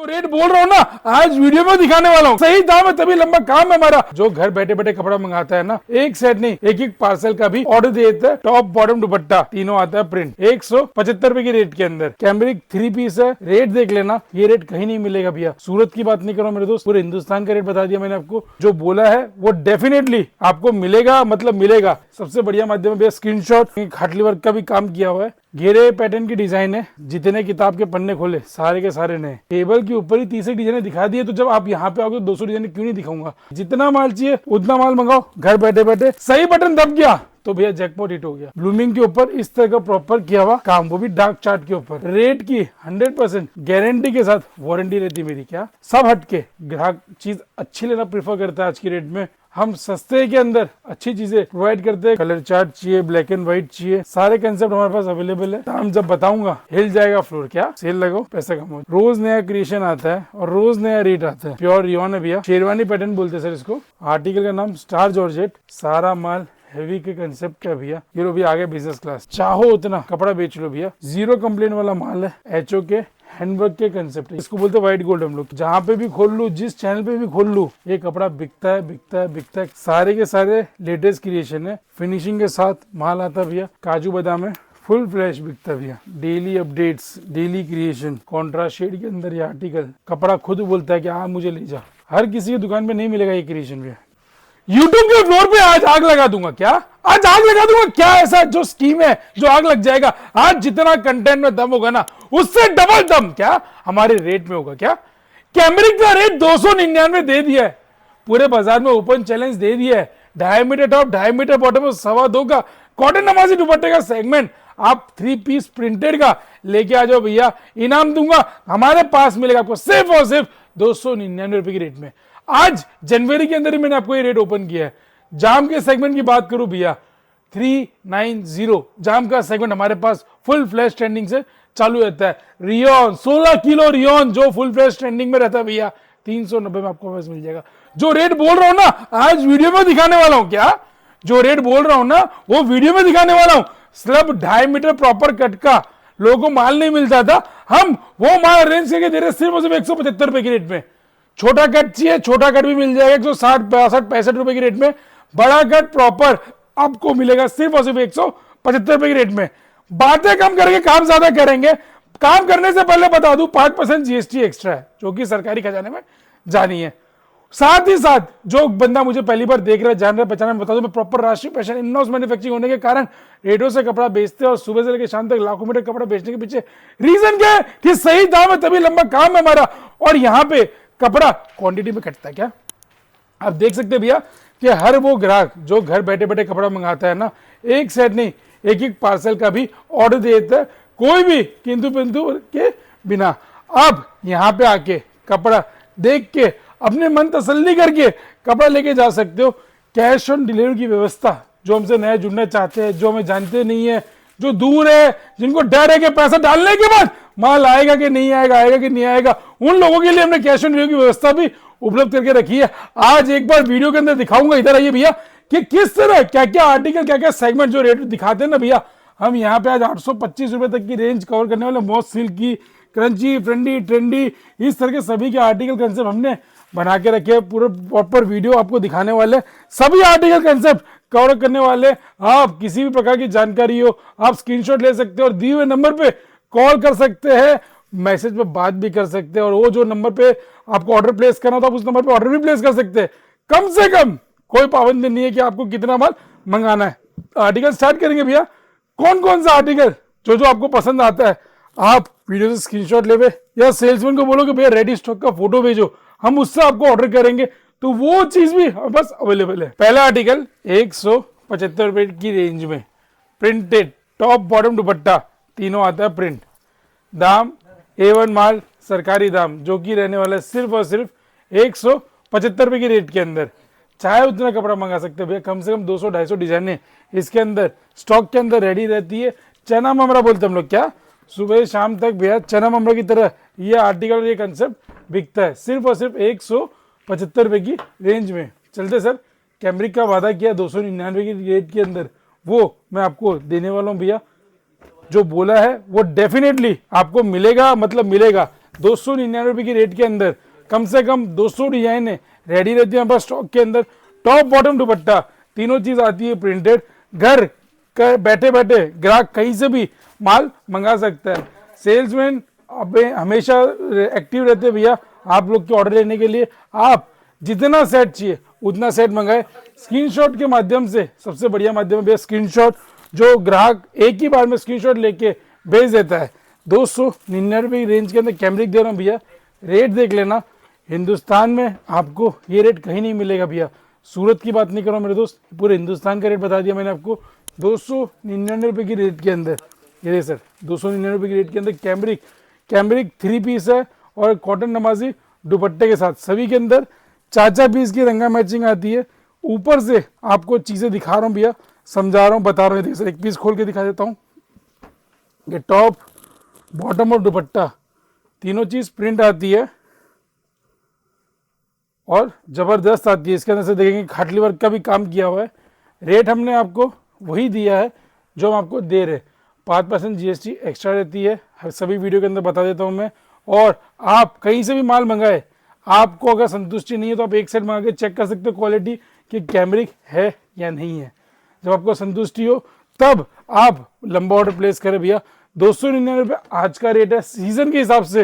जो रेट बोल रहा हूँ ना आज वीडियो में दिखाने वाला हूँ। सही दाम है तभी लंबा काम है हमारा। जो घर बैठे बैठे कपड़ा मंगाता है ना, एक सेट नहीं एक एक पार्सल का भी ऑर्डर दे देता है। टॉप बॉटम दुपट्टा तीनों आता है प्रिंट 175 रुपए की रेट के अंदर। कैमरिक 3 पीस है। रेट देख लेना, ये रेट कहीं नहीं मिलेगा भैया। सूरत की बात नहीं कर रहा मेरे दोस्त, पूरे हिंदुस्तान का रेट बता दिया मैंने आपको। जो बोला है वो डेफिनेटली आपको मिलेगा, मतलब मिलेगा। सबसे बढ़िया माध्यम है भैया स्क्रीनशॉट। खाटली वर्क का भी काम किया हुआ है, घेरे पैटर्न की डिजाइन है। जितने किताब के पन्ने खोले सारे के सारे नए। टेबल के ऊपर ही 30 डिजाइन दिखा दिए, तो जब आप यहाँ पे आओगे तो 200 डिजाइन क्यों नहीं दिखाऊंगा। जितना माल चाहिए उतना माल मंगाओ घर बैठे बैठे। सही बटन दब गया तो भैया जैकपॉट हिट हो गया। ब्लूमिंग के ऊपर इस तरह का प्रॉपर किया हुआ काम, वो भी डार्क चार्ट के ऊपर। रेट की 100% गारंटी के साथ वारंटी रहती मेरी। क्या सब हटके ग्राहक चीज अच्छी लेना प्रेफर करता है। आज की रेट में हम सस्ते के अंदर अच्छी चीजें प्रोवाइड करते हैं। कलर चार्ट चाहिए, ब्लैक एंड व्हाइट चाहिए, सारे कंसेप्ट हमारे पास अवेलेबल है। दाम जब बताऊंगा हिल जाएगा फ्लोर। क्या सेल लगाओ पैसा कमाओ। रोज नया क्रिएशन आता है और रोज नया रेट आता है। प्योर रियॉन है भैया, शेरवानी पैटर्न बोलते हैं सर इसको। आर्टिकल का नाम स्टार जॉर्जेट। सारा माल हेवी के कंसेप्ट का भैया। ये लो भैया आगे बिजनेस क्लास, चाहो उतना कपड़ा बेच लो भैया। जीरो कंप्लेन वाला माल है। एचओ के हैंडवर्क के कंसेप्ट है, इसको बोलते हैं व्हाइट गोल्ड। हम लोग जहाँ पे भी खोल लू, जिस चैनल पे भी खोल लू, ये कपड़ा बिकता है बिकता है बिकता है। सारे के सारे लेटेस्ट क्रिएशन है। फिनिशिंग के साथ माल आता भैया। काजू बादाम है, फुल फ्रेश बिकता भैया। Daily updates, daily creation, contrast shade के अंदर ये आर्टिकल। कपड़ा खुद बोलता है कि हाँ मुझे ले जा। हर किसी की दुकान पे नहीं मिलेगा ये क्रिएशन भैया। यूट्यूब के फ्लोर पे आज आग लगा दूंगा। क्या आज आग लगा दूंगा? क्या ऐसा जो स्कीम है जो आग लग जाएगा? आज जितना कंटेंट में दम होगा ना, उससे डबल दम क्या हमारे रेट में होगा। क्या कैमरिक का रेट 299 दे दिया है। पूरे बाजार में ओपन चैलेंज दे दिया है। 2.5 मीटर टॉप, 2.5 मीटर बॉटम, 2.25 का कॉटन नमाजी दुपट्टे का सेगमेंट। आप 3 पीस प्रिंटेड का लेके आ जाओ भैया, इनाम दूंगा। हमारे पास मिलेगा आपको सिर्फ और सिर्फ 299 रुपए की रेट में। आज जनवरी के अंदर ही मैंने आपको ये रेट ओपन किया है। जाम के सेगमेंट की बात करूं भैया, 390 जाम का सेगमेंट हमारे पास फुल फ्लैश ट्रेंडिंग से चालू रहता है। रियोन 16 किलो रियोन जो फुल फ्लैश ट्रेंडिंग में रहता है भैया, 390 में आपको मिल जाएगा। जो रेट बोल रहा हूं ना आज वीडियो में दिखाने वाला हूं। क्या जो रेट बोल रहा हूं ना वो वीडियो में दिखाने वाला हूं। स्लब 2.5 मीटर प्रॉपर कट का लोगों को माल नहीं मिलता था, हम वो माल अरेंज करके दे रहे सिर्फ और सिर्फ 175 रुपए की रेट में। छोटा कट चाहिए, छोटा कट भी मिल जाएगा 160, 62, 65 रुपए की रेट में। बड़ा कट प्रॉपर आपको मिलेगा सिर्फ और सिर्फ 175 रुपए की रेट में। बातें कम करके काम ज्यादा करेंगे। काम करने से पहले बता दूं 5% जीएसटी एक्स्ट्रा है, जो कि सरकारी खजाने में जानी है। साथ ही साथ जो बंदा मुझे पहली बार देख रहा है, जान रहा है, पहचान बता दूं, मैं प्रॉपर राष्ट्रीय पैशन इन हाउस मैन्युफैक्चरिंग होने के कारण रेटों से कपड़ा बेचते हैं और सुबह से लेकर शाम तक लाखों मीटर कपड़ा बेचने के पीछे रीजन क्या है कि सही दाम है तभी लंबा काम है हमारा। और यहाँ पे कपड़ा क्वांटिटी में कटता है। क्या आप देख सकते हैं भैया कि हर वो ग्राहक जो घर बैठे बैठे कपड़ा मंगाता है ना, एक सेट नहीं एक एक पार्सल का भी ऑर्डर दे देता है, कोई भी किंतु पिंतु के बिना। अब यहाँ पे आके कपड़ा देख के अपने मन तसल्ली करके कपड़ा लेके जा सकते हो। कैश ऑन डिलीवरी की व्यवस्था, जो हमसे नए जुड़ना चाहते हैं, जो हमें जानते नहीं है, जो दूर है, जिनको डर है कि पैसा डालने के बाद माल आएगा कि नहीं आएगा, आएगा कि नहीं आएगा, उन लोगों के लिए हमने कैश ऑन डिलीवरी की व्यवस्था भी उपलब्ध करके रखी है। आज एक बार वीडियो के अंदर दिखाऊंगा, इधर आइए भैया, कि किस तरह क्या क्या आर्टिकल, क्या क्या सेगमेंट जो रेट दिखाते हैं ना भैया, हम यहाँ पे आज 825 रुपए तक की रेंज कवर करने वाले। मॉस सिल्क की, क्रंची, फ्रेंडी, ट्रेंडी, इस तरह के सभी के आर्टिकल कंसेप्ट हमने बना के रखे हैं। पूरे प्रॉपर वीडियो आपको दिखाने वाले, सभी आर्टिकल कंसेप्ट कवर करने वाले। आप किसी भी प्रकार की जानकारी हो आप स्क्रीनशॉट ले सकते हो और दिए हुए नंबर पे कॉल कर सकते हैं, मैसेज पे बात भी कर सकते हैं। और वो जो नंबर पे आपको ऑर्डर प्लेस करना हो तो आप उस नंबर पे ऑर्डर भी प्लेस कर सकते हैं। कम से कम कोई पाबंदी नहीं है कि आपको कितना माल मंगाना है। आर्टिकल स्टार्ट करेंगे भैया। कौन कौन सा आर्टिकल जो जो आपको पसंद आता है आप वीडियो से स्क्रीनशॉट ले या सेल्समैन को बोलो कि भैया रेडी स्टॉक का फोटो भेजो, हम उससे आपको ऑर्डर करेंगे, तो वो चीज भी बस अवेलेबल है। पहला आर्टिकल 175 रुपए की रेंज में प्रिंटेड टॉप बॉटम दुपट्टा तीनों आता है प्रिंट। दाम A1 माल सरकारी दाम, जो कि रहने वाला है सिर्फ और सिर्फ 175 रुपए की रेट के अंदर। चाहे उतना कपड़ा मंगा सकते हैं भैया, कम से कम 200-250 डिजाइने इसके अंदर स्टॉक के अंदर रेडी रहती है। चना ममरा बोलते हैं हम लोग। क्या सुबह शाम तक भैया चना ममरा की तरह ये आर्टिकल, ये कंसेप्ट बिकता है सिर्फ और सिर्फ 175 रुपए की रेंज में। चलते सर, कैमरिक का वादा किया 299 की रेट के अंदर, वो मैं आपको देने वाला हूँ भैया। जो बोला है वो डेफिनेटली आपको मिलेगा, मतलब मिलेगा। 299 की रेट के अंदर कम से कम 200 डिजाइने रेडी रहती है हमारे पास स्टॉक के अंदर। टॉप बॉटम दुपट्टा तीनों चीज आती है प्रिंटेड। घर बैठे बैठे ग्राहक कहीं से भी माल मंगा सकता है। सेल्समैन हमेशा एक्टिव रहते हैं भैया आप लोग के ऑर्डर लेने के लिए। आप जितना सेट चाहिए उतना सेट मंगाए स्क्रीनशॉट के माध्यम से। सबसे बढ़िया माध्यम है भैया स्क्रीनशॉट, जो ग्राहक एक ही बार में स्क्रीनशॉट लेके भेज देता है। 299 रेंज के अंदर कैमरिक दे रहा हूँ भैया, रेट देख लेना। हिंदुस्तान में आपको ये रेट कहीं नहीं मिलेगा भैया। सूरत की बात नहीं कर रहा हूँ मेरे दोस्त, पूरे हिंदुस्तान का रेट बता दिया मैंने आपको। 299 की रेट के अंदर ये दे सर, 299 की रेट के अंदर कैमरिक 3 पीस है और कॉटन नमाजी दुपट्टे के साथ। सभी के अंदर 4 पीस की रंगा मैचिंग आती है। ऊपर से आपको चीजें दिखा रहा हूँ भैया, समझा रहा हूँ, बता रहा हूँ। सर एक पीस खोल के दिखा देता हूँ। ये टॉप बॉटम और दुपट्टा तीनों चीज प्रिंट आती है और जबरदस्त आती है। इसके अंदर से देखेंगे खाटली वर्क का भी काम किया हुआ है। रेट हमने आपको वही दिया है जो हम आपको दे रहे। 5% GST एक्स्ट्रा रहती है, हर सभी वीडियो के अंदर बता देता हूं मैं। और आप कहीं से भी माल मंगाए, आपको अगर संतुष्टि नहीं है तो आप एक सेट मंगा के चेक कर सकते हो क्वालिटी कि कैमरिक है या नहीं है। जब आपको संतुष्टि हो तब आप लंबा ऑर्डर प्लेस करें भैया। 299 आज का रेट है। सीजन के हिसाब से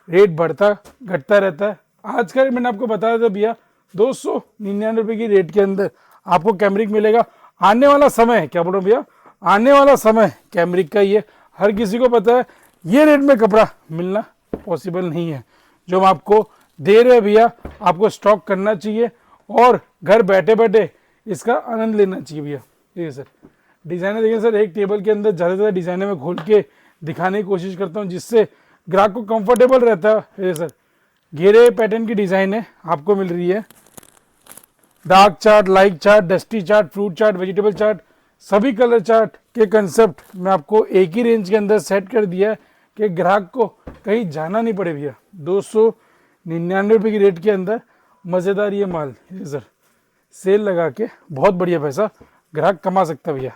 रेट बढ़ता घटता रहता है। आज का रेट मैंने आपको बताया था भैया 299 की रेट के अंदर आपको कैमरिक मिलेगा। आने वाला समय क्या बोल रहा हूँ भैया, आने वाला समय कैमरिक का ही है। हर किसी को पता है ये रेट में कपड़ा मिलना पॉसिबल नहीं है। जो हम आपको दे रहे हैं भैया, आपको स्टॉक करना चाहिए और घर बैठे बैठे इसका आनंद लेना चाहिए भैया। ठीक है सर, डिजाइनर देखिए सर, एक टेबल के अंदर ज़्यादा से ज़्यादा डिजाइनर में खोल के दिखाने की कोशिश करता हूँ जिससे ग्राहक को कंफर्टेबल रहता है। सर घेरे पैटर्न की डिजाइन है आपको मिल रही है। Dark chart, light chart, dusty chart, fruit chart, vegetable chart, सभी कलर चार्ट के कंसेप्ट मैं आपको एक ही रेंज के अंदर सेट कर दिया है कि ग्राहक को कहीं जाना नहीं पड़े भैया। 299 की रेट के अंदर मज़ेदार ये माल है सर, सेल लगा के बहुत बढ़िया पैसा ग्राहक कमा सकता है भैया।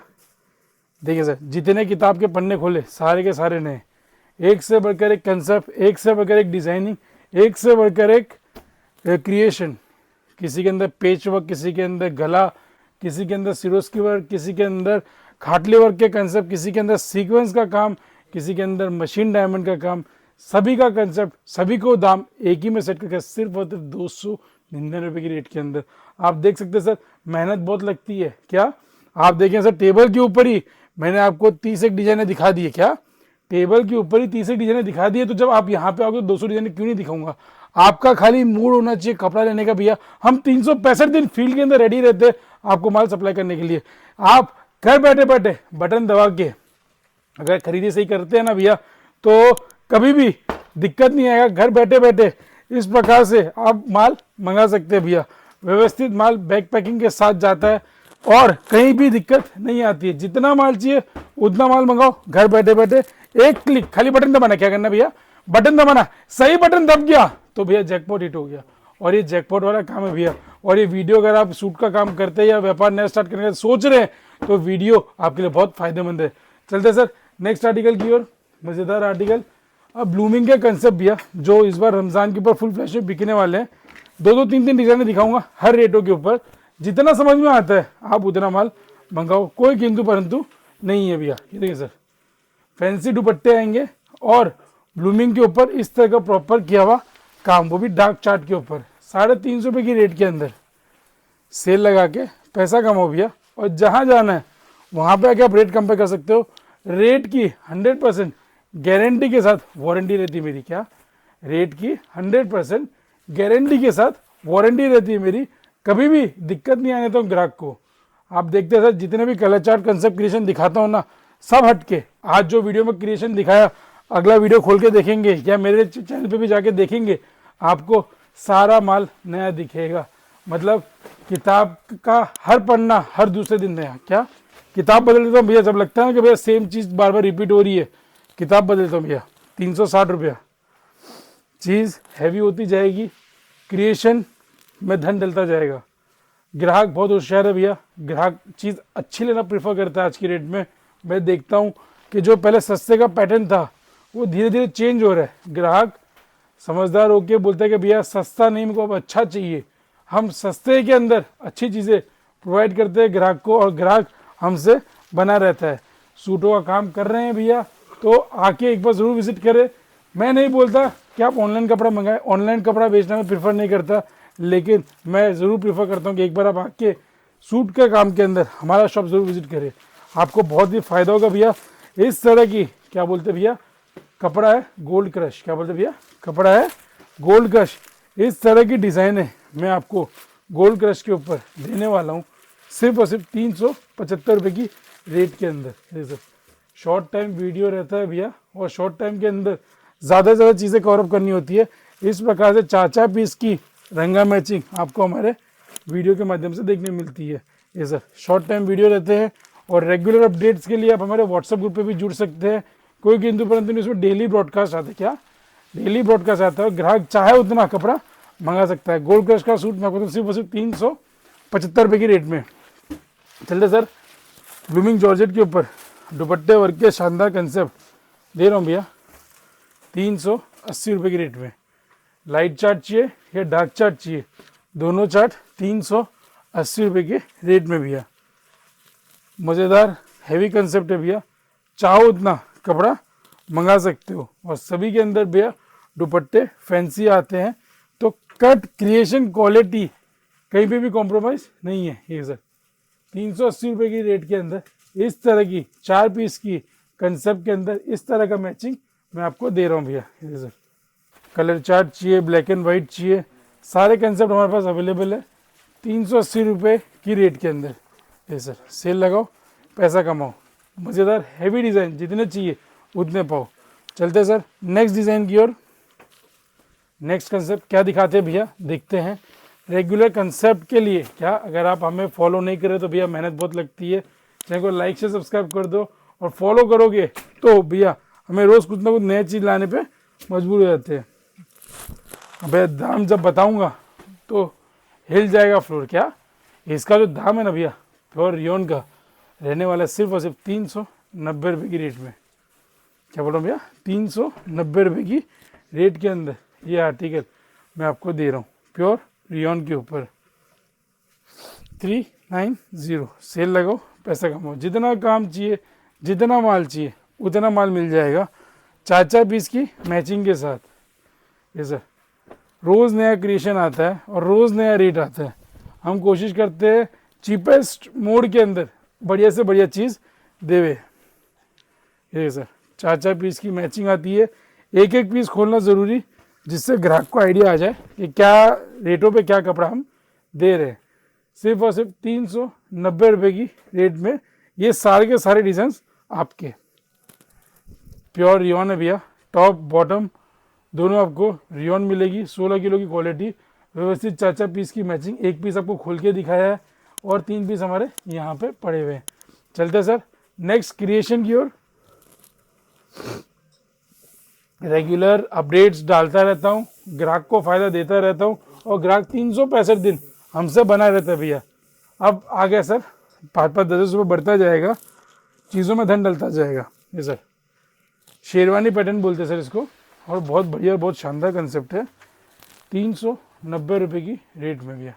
देखिए सर, जितने किताब के पन्ने खोले सारे के सारे नए, एक से बढ़कर एक कंसेप्ट, एक से बढ़कर एक डिजाइनिंग, एक से बढ़कर एक क्रिएशन। किसी के अंदर पेच वर्क, किसी के अंदर गला, किसी के अंदर सिरोस्की वर्क, किसी के अंदर खाटली वर्क के कंसेप्ट, किसी के अंदर सीक्वेंस का काम, किसी के अंदर मशीन डायमंड का काम। सभी का कंसेप्ट, सभी को दाम एक ही में सेट करके सिर्फ और सिर्फ 299 की रेट के अंदर। आप देख सकते हैं सर, मेहनत बहुत लगती है। क्या आप देखें सर, टेबल के ऊपर ही मैंने आपको 30 एक डिजाइने दिखा दी है। क्या टेबल के ऊपर ही 30 एक डिजाइने दिखा दी है, तो जब आप यहाँ पे आओगे तो 200 डिजाइने क्यों नहीं दिखाऊंगा। आपका खाली मूड होना चाहिए कपड़ा लेने का भैया। हम 365 दिन फील्ड के अंदर रेडी रहते हैं आपको माल सप्लाई करने के लिए। आप घर बैठे बैठे बटन दबा के अगर खरीदी सही करते हैं ना भैया, तो कभी भी दिक्कत नहीं आएगा। घर बैठे बैठे इस प्रकार से आप माल मंगा सकते हैं भैया। व्यवस्थित माल बैक पैकिंग के साथ जाता है और कहीं भी दिक्कत नहीं आती है। जितना माल चाहिए उतना माल मंगाओ घर बैठे बैठे, एक क्लिक, खाली बटन दबाना। क्या करना भैया, बटन दबाना। सही बटन दब गया तो भैया जैकपॉट हिट हो गया। और ये जैकपॉट वाला काम है भैया। और ये वीडियो अगर आप सूट का काम करते हैं या व्यापार नया स्टार्ट करने का सोच रहे हैं तो वीडियो आपके लिए बहुत फायदेमंद है। चलते सर नेक्स्ट आर्टिकल की ओर, मजेदार आर्टिकल। अब ब्लूमिंग के कंसेप्ट भैया जो इस बार रमजान के ऊपर फुल फ्लैश में बिकने वाले हैं। 2-2, 3-3 डिजाइन दिखाऊंगा हर रेटों के ऊपर। जितना समझ में आता है आप उतना माल मंगाओ, कोई किंतु परंतु नहीं है भैया। ये देखिए सर, फैंसी दुपट्टे आएंगे और ब्लूमिंग के ऊपर इस तरह का प्रॉपर किया हुआ काम, वो भी डार्क चार्ट के ऊपर। 350 रुपये की रेट के अंदर सेल लगा के पैसा कमाओ भैया। और जहां जाना है वहां पे आके आप रेट कंपेयर कर सकते हो। रेट की 100% गारंटी के साथ वारंटी रहती है मेरी। क्या रेट की 100% गारंटी के साथ वारंटी रहती है मेरी। कभी भी दिक्कत नहीं आने तो ग्राहक को। आप देखते हैं सर, जितने भी कलर चार्ट कंसेप्ट क्रिएशन दिखाता हूँ ना, सब हटके आज जो वीडियो में क्रिएशन दिखाया, अगला वीडियो खोल के देखेंगे या मेरे चैनल पे भी जाके देखेंगे, आपको सारा माल नया दिखेगा। मतलब किताब का हर पन्ना हर दूसरे दिन नया। क्या किताब बदल देता हूँ भैया, जब लगता है कि भैया सेम चीज़ बार बार रिपीट हो रही है, किताब बदलता हूँ भैया। 360 रुपया, चीज़ हैवी होती जाएगी, क्रिएशन में धन डलता जाएगा। ग्राहक बहुत होशियार है भैया, ग्राहक चीज़ अच्छी लेना प्रेफर करता है आज की रेट में। मैं देखता हूँ कि जो पहले सस्ते का पैटर्न था वो धीरे धीरे चेंज हो रहा है। ग्राहक समझदार होके बोलता है कि भैया सस्ता नहीं, मेरे को अब अच्छा चाहिए। हम सस्ते के अंदर अच्छी चीज़ें प्रोवाइड करते हैं ग्राहक को, और ग्राहक हमसे बना रहता है। सूटों का काम कर रहे हैं भैया तो आके एक बार ज़रूर विजिट करें। मैं नहीं बोलता कि आप ऑनलाइन कपड़ा मंगाएं, ऑनलाइन कपड़ा बेचना मैं प्रेफर नहीं करता, लेकिन मैं ज़रूर प्रेफर करता हूँ कि एक बार आप आके सूट के काम के अंदर हमारा शॉप ज़रूर विजिट करें। आपको बहुत ही फ़ायदा होगा भैया। इस तरह की क्या बोलते भैया, कपड़ा है गोल्ड क्रश, क्या बोलते भैया, कपड़ा है गोल्ड क्रश। इस तरह की डिज़ाइन है मैं आपको गोल्ड क्रश के ऊपर देने वाला हूँ सिर्फ और सिर्फ 375 रुपये की रेट के अंदर। देखिए शॉर्ट टाइम वीडियो रहता है भैया, और शॉर्ट टाइम के अंदर ज़्यादा से ज़्यादा चीज़ें कवर अप करनी होती है। इस प्रकार से 4-4 पीस की रंगा मैचिंग आपको हमारे वीडियो के माध्यम से देखने मिलती है। ये सर शॉर्ट टाइम वीडियो रहते हैं, और रेगुलर अपडेट्स के लिए आप हमारे व्हाट्सएप ग्रुप पे भी जुड़ सकते हैं। कोई किंतु परंतु नहीं, इसमें डेली ब्रॉडकास्ट आता है। क्या डेली ब्रॉडकास्ट आता है, ग्राहक चाहे उतना कपड़ा मंगा सकता है। गोल्ड क्रश का सूट मैं आपको सिर्फ और सिर्फ 375 रुपये की रेट में। चलते सर ब्लूमिंग जॉर्जेट के ऊपर दुपट्टे वर्क के शानदार कंसेप्ट दे रहा हूँ भैया 380 रुपये की रेट में। लाइट चार्ट चाहिए या डार्क चार्ट चाहिए, दोनों चार्ट 380 रुपये के रेट में भैया। मज़ेदार हैवी कंसेप्ट है भैया, चाहो उतना कपड़ा मंगा सकते हो। और सभी के अंदर भैया दुपट्टे फैंसी आते हैं, तो कट क्रिएशन क्वालिटी कहीं पे भी कॉम्प्रोमाइज़ नहीं है। ये सर 380 रुपये की रेट के अंदर इस तरह की 4 पीस की कंसेप्ट के अंदर इस तरह का मैचिंग मैं आपको दे रहा हूँ भैया। ये सर कलर चार्ट चाहिए, ब्लैक एंड वाइट चाहिए, सारे कंसेप्ट हमारे पास अवेलेबल है 380 रुपये की रेट के अंदर। ये सर सेल लगाओ, पैसा कमाओ। मज़ेदार हैवी डिज़ाइन जितने चाहिए उतने पाओ। चलते सर नेक्स्ट डिज़ाइन की ओर। नेक्स्ट कंसेप्ट क्या दिखाते हैं भैया, देखते हैं। रेगुलर कंसेप्ट के लिए क्या, अगर आप हमें फॉलो नहीं करें तो भैया मेहनत बहुत लगती है। चैनल को लाइक से सब्सक्राइब कर दो, और फॉलो करोगे तो भैया हमें रोज़ कुछ ना कुछ नई चीज़ लाने पे मजबूर हो जाते हैं। भैया दाम जब बताऊंगा तो हिल जाएगा फ्लोर। क्या इसका जो दाम है ना भैया, प्योर रियोन का रहने वाला सिर्फ और सिर्फ 390 रुपये की रेट में। क्या बोल रहा हूँ भैया, 390 रुपये की रेट के अंदर ये आर्टिकल मैं आपको दे रहा हूँ प्योर रियोन के ऊपर 390। सेल लगाओ, पैसा कमाओ। जितना काम चाहिए, जितना माल चाहिए उतना माल मिल जाएगा 4-4 पीस की मैचिंग के साथ। ये सर रोज़ नया क्रिएशन आता है और रोज़ नया रेट आता है। हम कोशिश करते हैं चीपेस्ट मोड के अंदर बढ़िया से बढ़िया चीज़ देवे। ये सर 4-4 पीस की मैचिंग आती है, एक एक पीस खोलना ज़रूरी, जिससे ग्राहक को आइडिया आ जाए कि क्या रेटों पे क्या कपड़ा हम दे रहे हैं। सिर्फ और सिर्फ 390 रुपये की रेट में ये सारे के सारे डिज़ाइंस आपके। प्योर रियोन है भैया, टॉप बॉटम दोनों आपको रियोन मिलेगी। 16 किलो की क्वालिटी, व्यवस्थित 4-4 पीस की मैचिंग। एक पीस आपको खोल के दिखाया है और 3 पीस हमारे यहाँ पे पड़े हुए हैं। चलते सर नेक्स्ट क्रिएशन की ओर। रेगुलर अपडेट्स डालता रहता हूँ, ग्राहक को फ़ायदा देता रहता हूँ, और ग्राहक 365 दिन हमसे बना रहता है भैया। अब आ गया सर 5-5 10 रुपये बढ़ता जाएगा, चीज़ों में धन डलता जाएगा। ये सर शेरवानी पैटर्न बोलते हैं सर इसको, और बहुत बढ़िया बहुत शानदार कंसेप्ट है 390 रुपये की रेट में भैया।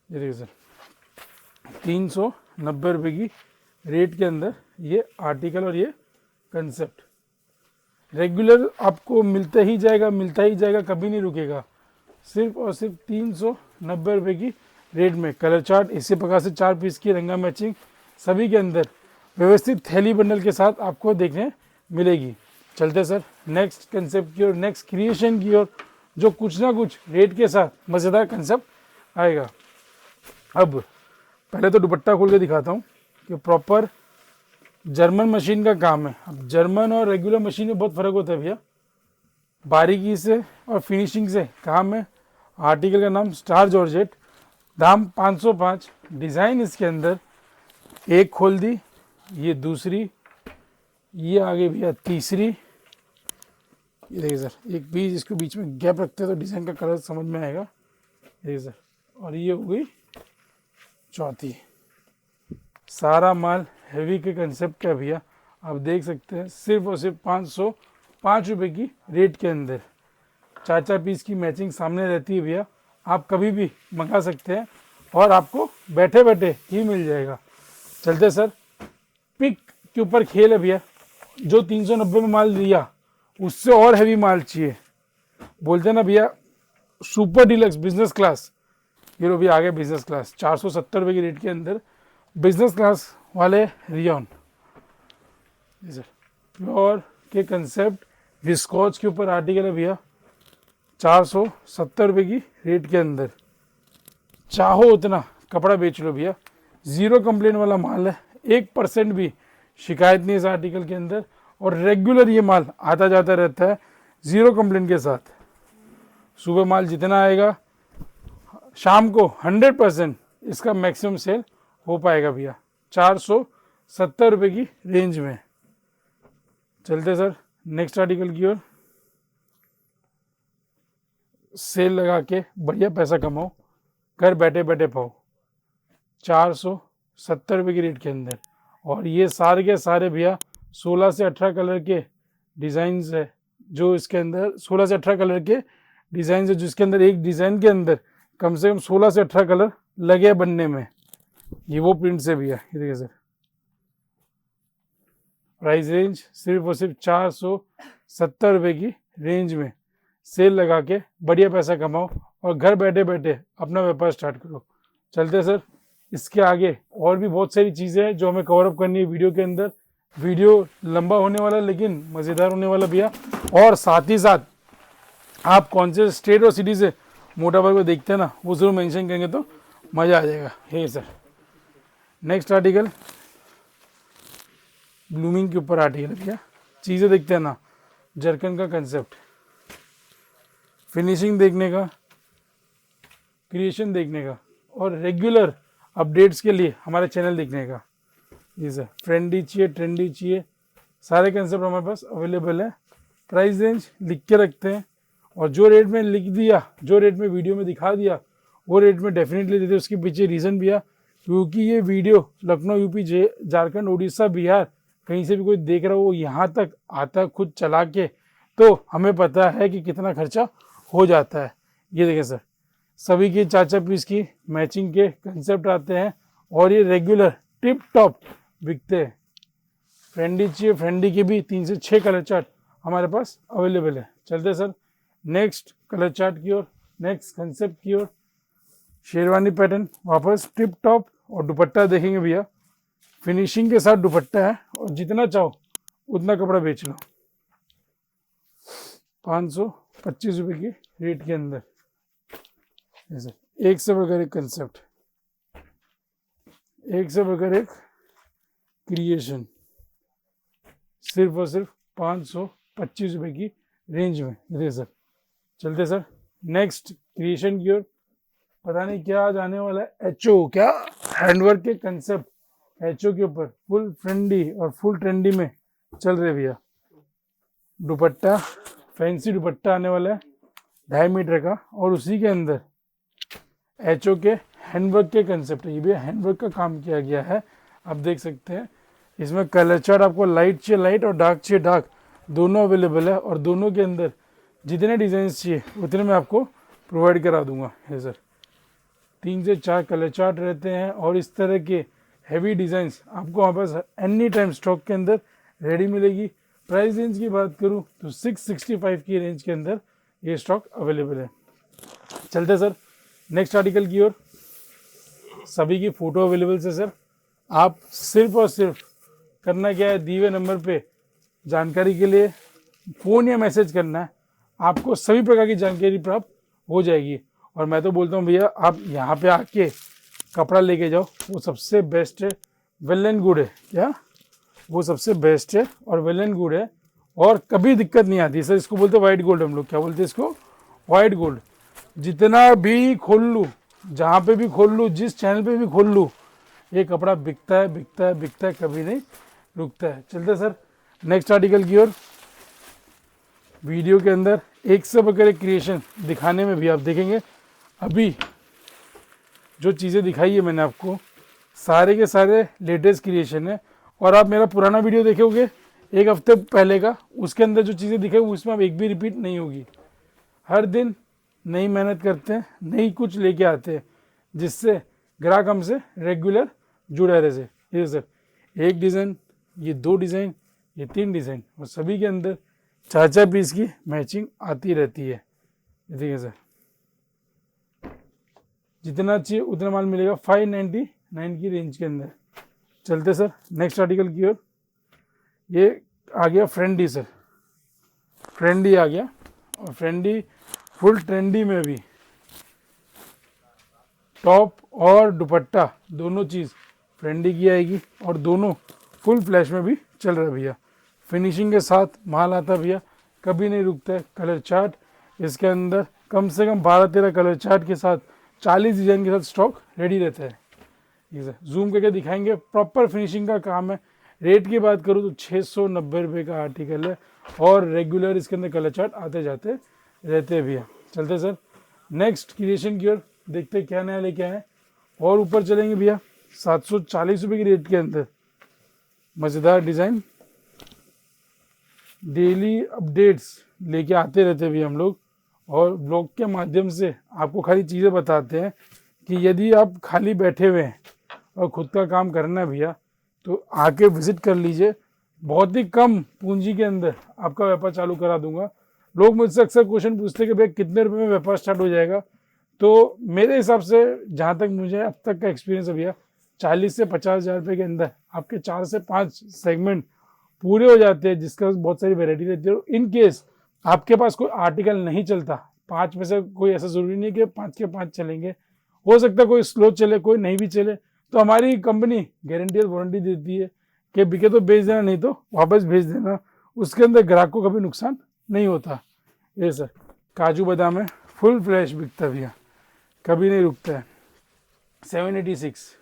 ये देखिए सर 390 रुपये की रेट के अंदर ये आर्टिकल और ये कंसेप्ट रेगुलर आपको मिलता ही जाएगा, कभी नहीं रुकेगा। सिर्फ और सिर्फ 390 रुपये की रेट में। कलर चार्ट इसी प्रकार से 4 पीस की रंगा मैचिंग सभी के अंदर व्यवस्थित थैली बंडल के साथ आपको देखने मिलेगी। चलते सर नेक्स्ट कंसेप्ट की ओर, नेक्स्ट क्रिएशन की ओर, जो कुछ ना कुछ रेट के साथ मज़ेदार कंसेप्ट आएगा। अब पहले तो दुपट्टा खोल के दिखाता हूँ कि प्रॉपर जर्मन मशीन का काम है। अब जर्मन और रेगुलर मशीन में बहुत फ़र्क होता है भैया, बारीकी से और फिनिशिंग से काम है। आर्टिकल का नाम स्टार जॉर्जेट, दाम 505। डिज़ाइन इसके अंदर एक खोल दी, ये दूसरी, ये आगे भैया तीसरी। ये देखिए सर एक पीस इसको बीच में गैप रखते हैं तो डिज़ाइन का कलर समझ में आएगा। देखिए सर, और ये हो गई चौथी। सारा माल हैवी के कंसेप्ट का भैया आप देख सकते हैं, सिर्फ और सिर्फ 505 रुपये की रेट के अंदर। 4 पीस की मैचिंग सामने रहती है भैया, आप कभी भी मंगा सकते हैं और आपको बैठे बैठे ही मिल जाएगा। चलते सर, पिक के ऊपर खेल है भैया, जो 390 में माल दिया उससे और हैवी माल चाहिए, बोलते ना भैया सुपर डिलक्स बिजनेस क्लास, ये लो भैया आ गया बिजनेस क्लास 470 रुपये की रेट के अंदर बिजनेस क्लास वाले रियॉन सर, प्योर के कंसेप्ट विस्कॉच के ऊपर आर्टिकल है भैया, 470 रुपये की रेट के अंदर, चाहो उतना कपड़ा बेच लो भैया, 0 कंप्लेन वाला माल है, 1% भी शिकायत नहीं है इस आर्टिकल के अंदर, और रेगुलर ये माल आता जाता रहता है 0 कंप्लेन के साथ। सुबह माल जितना आएगा शाम को 100% इसका मैक्सिमम सेल हो पाएगा भैया, 470 रुपये की रेंज में। चलते सर नेक्स्ट आर्टिकल की ओर, सेल लगा के बढ़िया पैसा कमाओ, घर बैठे बैठे पाओ, 470 रुपये की रेट के अंदर, और ये सारे के सारे भैया 16 से 18 कलर के डिज़ाइंस है, जो इसके अंदर 16 से 18 कलर के डिज़ाइन है, जिसके अंदर एक डिज़ाइन के अंदर कम से कम 16 से 18 कलर लगे बनने में, ये वो प्रिंट से भैया। ये देखिए सर, प्राइस रेंज सिर्फ और सिर्फ 470 रुपये की रेंज में, सेल लगा के बढ़िया पैसा कमाओ और घर बैठे बैठे अपना व्यापार स्टार्ट करो। चलते सर, इसके आगे और भी बहुत सारी चीज़ें हैं जो हमें कवर अप करनी है वीडियो के अंदर। वीडियो लंबा होने वाला लेकिन मज़ेदार होने वाला भैया, और साथ ही साथ आप कौन से स्टेट और सिटी से मोटा भाई को देखते हैं ना, वो जरूर मेंशन करेंगे तो मज़ा आ जाएगा। हे सर, नेक्स्ट आर्टिकल ब्लूमिंग के ऊपर आर्टिकल भैया, चीज़ें देखते हैं ना, जरकन का कंसेप्ट, फिनिशिंग देखने का, क्रिएशन देखने का, और रेगुलर अपडेट्स के लिए हमारे चैनल देखने का। जी सर, ट्रेंडी चाहिए, ट्रेंडी चाहिए, सारे कंसेप्ट हमारे पास अवेलेबल है। प्राइस रेंज लिख के रखते हैं, और जो रेट में लिख दिया, जो रेट में वीडियो में दिखा दिया, वो रेट में डेफिनेटली देते। उसके पीछे रीज़न भी है, क्योंकि ये वीडियो लखनऊ, यूपी, झारखंड, उड़ीसा, बिहार कहीं से भी कोई देख रहा हो, यहाँ तक आता खुद चला के, तो हमें पता है कि कितना खर्चा हो जाता है। ये देखें सर, सभी की 4 पीस की मैचिंग के कंसेप्ट आते हैं, और ये रेगुलर टिप टॉप बिकते हैं। फ्रेंडी चाहिए, फ्रेंडी के भी 3 से 6 कलर चार्ट हमारे पास अवेलेबल है। चलते सर नेक्स्ट कलर चार्ट की ओर, नेक्स्ट कंसेप्ट की ओर। शेरवानी पैटर्न वापस टिप टॉप, और दुपट्टा देखेंगे भैया, फिनिशिंग के साथ दुपट्टा है, और जितना चाहो उतना कपड़ा बेच लो। 525 रुपये की रेट के अंदर, ऐसे एक से बढ़कर एक कंसेप्ट, एक से बढ़कर एक क्रिएशन, सिर्फ और सिर्फ 525 रुपये की रेंज में। ये सर, चलते सर नेक्स्ट क्रिएशन की ओर। पता नहीं क्या आज आने वाला है, एचओ, क्या हैंडवर्क के कंसेप्ट एचओ के ऊपर, फुल फ्रेंडी और फुल ट्रेंडी में चल रहे भैया। दुपट्टा, फैंसी दुपट्टा आने वाला है 2.5 मीटर का, और उसी के अंदर एचओ के हैंडवर्क के कंसेप्ट है। ये भी हैंडवर्क का काम किया गया है, आप देख सकते हैं। इसमें कलर चार्ट आपको लाइट चाहिए लाइट और डार्क चाहिए डार्क, दोनों अवेलेबल है, और दोनों के अंदर जितने डिज़ाइन चाहिए उतने मैं आपको प्रोवाइड करा दूंगा। है सर, 3 से 4 कलर चार्ट रहते हैं, और इस तरह के हैवी डिज़ाइंस आपको वहाँ पास एनी टाइम स्टॉक के अंदर रेडी मिलेगी। प्राइस रेंज की बात करूँ तो 665 की रेंज के अंदर ये स्टॉक अवेलेबल है। चलते सर नेक्स्ट आर्टिकल की ओर। सभी की फ़ोटो अवेलेबल है सर, आप सिर्फ और सिर्फ करना क्या है, दिए हुए नंबर पे जानकारी के लिए फ़ोन या मैसेज करना है, आपको सभी प्रकार की जानकारी प्राप्त हो जाएगी। और मैं तो बोलता हूँ भैया, आप यहाँ पे आके कपड़ा लेके जाओ, वो सबसे बेस्ट है, वेल एंड गुड है। क्या वो सबसे बेस्ट है और वेल एंड गुड है, और कभी दिक्कत नहीं आती सर। इसको बोलते हैं वाइट गोल्ड, हम लोग क्या बोलते हैं इसको, वाइट गोल्ड। जितना भी खोल लूँ, जहाँ पे भी खोल लूँ, जिस चैनल पे भी खोल लूँ, ये कपड़ा बिकता है बिकता है बिकता है, कभी नहीं रुकता है। चलते सर नेक्स्ट आर्टिकल की ओर। वीडियो के अंदर एक से बढ़कर एक क्रिएशन दिखाने में भी आप देखेंगे, अभी जो चीज़ें दिखाई है मैंने आपको, सारे के सारे लेटेस्ट क्रिएशन है। और आप मेरा पुराना वीडियो देखोगे 1 हफ्ते पहले का, उसके अंदर जो चीज़ें दिखाई उसमें अब एक भी रिपीट नहीं होगी। हर दिन नई मेहनत करते हैं, नई कुछ लेके आते हैं, जिससे ग्राहक हमसे रेगुलर जुड़े रहे। ये सर एक डिज़ाइन, ये 2 डिज़ाइन, ये 3 डिज़ाइन, और सभी के अंदर 4-4 पीस की मैचिंग आती रहती है। देखिए सर, जितना चाहिए उतना माल मिलेगा 599 की रेंज के अंदर। चलते सर नेक्स्ट आर्टिकल की ओर। ये आ गया फ्रेंडी सर, फ्रेंडी आ गया, और फ्रेंडी फुल ट्रेंडी में भी टॉप और दुपट्टा दोनों चीज़ फ्रेंडी की आएगी, और दोनों फुल फ्लैश में भी चल रहा है भैया। फिनिशिंग के साथ माल आता है भैया, कभी नहीं रुकता है। कलर चार्ट इसके अंदर कम से कम 12-13 कलर चार्ट के साथ 40 डिज़ाइन के साथ स्टॉक रेडी रहता है। ठीक है, जूम करके दिखाएंगे, प्रॉपर फिनिशिंग का काम है। रेट की बात करूँ तो 690 रुपये का आर्टिकल है, और रेगुलर इसके अंदर कलर चार्ट आते जाते रहते हैं भैया। चलते सर नेक्स्ट क्रिएशन की ओर, देखते क्या नया लेके आए, और ऊपर चलेंगे भैया 740 रुपये की रेट के अंदर मज़ेदार डिज़ाइन। डेली अपडेट्स लेके आते रहते हैं भैया हम लोग, और ब्लॉग के माध्यम से आपको खाली चीज़ें बताते हैं कि यदि आप खाली बैठे हुए हैं और खुद का काम करना है भैया, तो आके विजिट कर लीजिए। बहुत ही कम पूंजी के अंदर आपका व्यापार चालू करा दूंगा। लोग मुझसे अक्सर क्वेश्चन पूछते हैं कि भैया कितने रुपए में व्यापार स्टार्ट हो जाएगा। तो मेरे हिसाब से जहाँ तक मुझे अब तक का एक्सपीरियंस है भैया, 40 से 50 हज़ार रुपये के अंदर आपके 4 से 5 सेगमेंट पूरे हो जाते हैं, जिसका बहुत सारी वेराइटी रहती है। इन केस आपके पास कोई आर्टिकल नहीं चलता, 5 में से कोई ऐसा ज़रूरी नहीं कि 5 के 5 चलेंगे, हो सकता है कोई स्लो चले, कोई नहीं भी चले, तो हमारी कंपनी गारंटी और वारंटी देती है कि बिके तो बेच देना, नहीं तो वापस भेज देना। उसके अंदर ग्राहक को कभी नुकसान नहीं होता। ये सर काजू बादाम है, फुल फ्लैश बिकता है भैया, कभी नहीं रुकता है। 786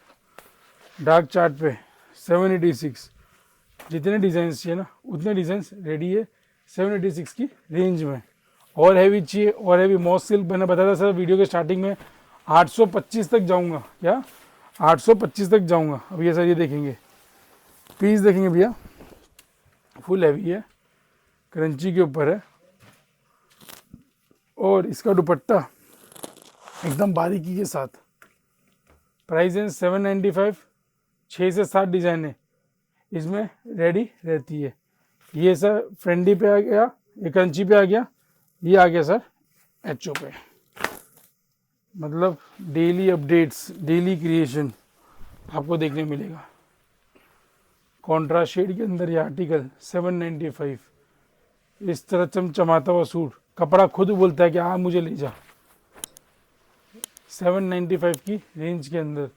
डार्क चार्ट पे 786, जितने डिज़ाइन चाहिए ना उतने डिज़ाइन रेडी है 786 की रेंज में। और हैवी चाहिए, और हैवी मॉस सिल्क, मैंने बताया था सर वीडियो के स्टार्टिंग में 825 तक जाऊंगा, क्या 825 तक जाऊंगा। अब ये सर ये देखेंगे पीस, देखेंगे भैया फुल हैवी है, क्रंची के ऊपर है, और इसका दुपट्टा एकदम बारीकी के साथ। प्राइस है 795, 6 से 7 डिज़ाइन है इसमें रेडी रहती है। ये सर फ्रेंडी पे आ गया, ये क्रंची पे आ गया, ये आ गया सर एचओ पे। मतलब डेली अपडेट्स, डेली क्रिएशन आपको देखने मिलेगा। कॉन्ट्रास्ट शेड के अंदर ये आर्टिकल 795, इस तरह चमचमाता हुआ सूट, कपड़ा खुद बोलता है कि हाँ मुझे ले जा। 795 की रेंज के अंदर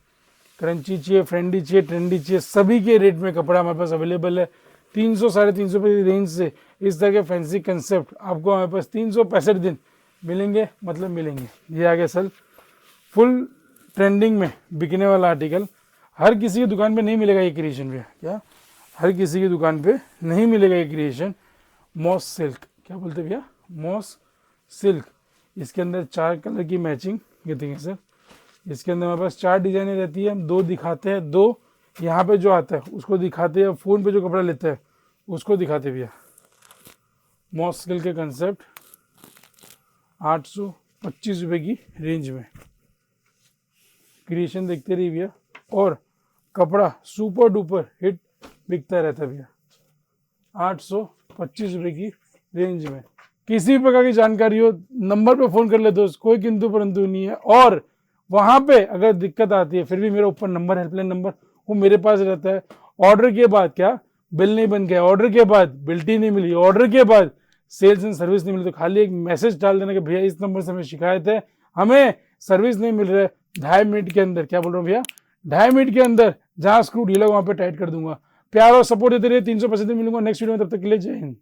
क्रंची चाहिए, फ्रेंडी चाहिए, ट्रेंडी चाहिए, सभी के रेट में कपड़ा हमारे पास अवेलेबल है। 300-350 रुपये की रेंज से इस तरह के फैंसी कंसेप्ट आपको हमारे पास 365 दिन मिलेंगे, मतलब मिलेंगे। ये आ गया सर फुल ट्रेंडिंग में बिकने वाला आर्टिकल। हर किसी की दुकान पे नहीं मिलेगा ये क्रिएशन भैया, क्या हर किसी की दुकान पे नहीं मिलेगा ये क्रिएशन। मॉस सिल्क, क्या बोलते भैया, मॉस सिल्क। इसके अंदर 4 कलर की मैचिंग, ये देखिए सर, इसके अंदर हमारे पास 4 डिजाइनें रहती है। हम 2 दिखाते हैं, 2 यहाँ पे जो आता है उसको दिखाते हैं, फ़ोन पे जो कपड़ा लेते हैं उसको दिखाते भैया। मॉस सिल्क के कंसेप्ट 825 रुपये की रेंज में क्रिएशन देखते रहिए भैया, और कपड़ा सुपर डुपर हिट बिकता रहता है भैया। 825 रुपये की रेंज में। किसी भी प्रकार की जानकारी हो नंबर पे फ़ोन कर ले दोस्त, कोई किंतु परंतु नहीं है। और वहाँ पे अगर दिक्कत आती है फिर भी मेरा ऊपर नंबर, हेल्पलाइन नंबर, वो मेरे पास रहता है। ऑर्डर के बाद क्या बिल नहीं बन गया, ऑर्डर के बाद बिल्टी नहीं मिली, ऑर्डर के बाद सेल्स एंड सर्विस नहीं मिली, तो खाली एक मैसेज डाल देना कि भैया इस नंबर से हमें शिकायत है, हमें सर्विस नहीं मिल रहा है। 2.5 मिनट के अंदर, क्या बोल रहा हूँ भैया, 2.5 मिनट के अंदर जहाँ स्क्रू ढीला वहाँ पे टाइट कर दूंगा। प्यार और सपोर्ट देते रहिए, 300% मिलूंगा नेक्स्ट वीडियो में। तब तक के लिए जय हिंद।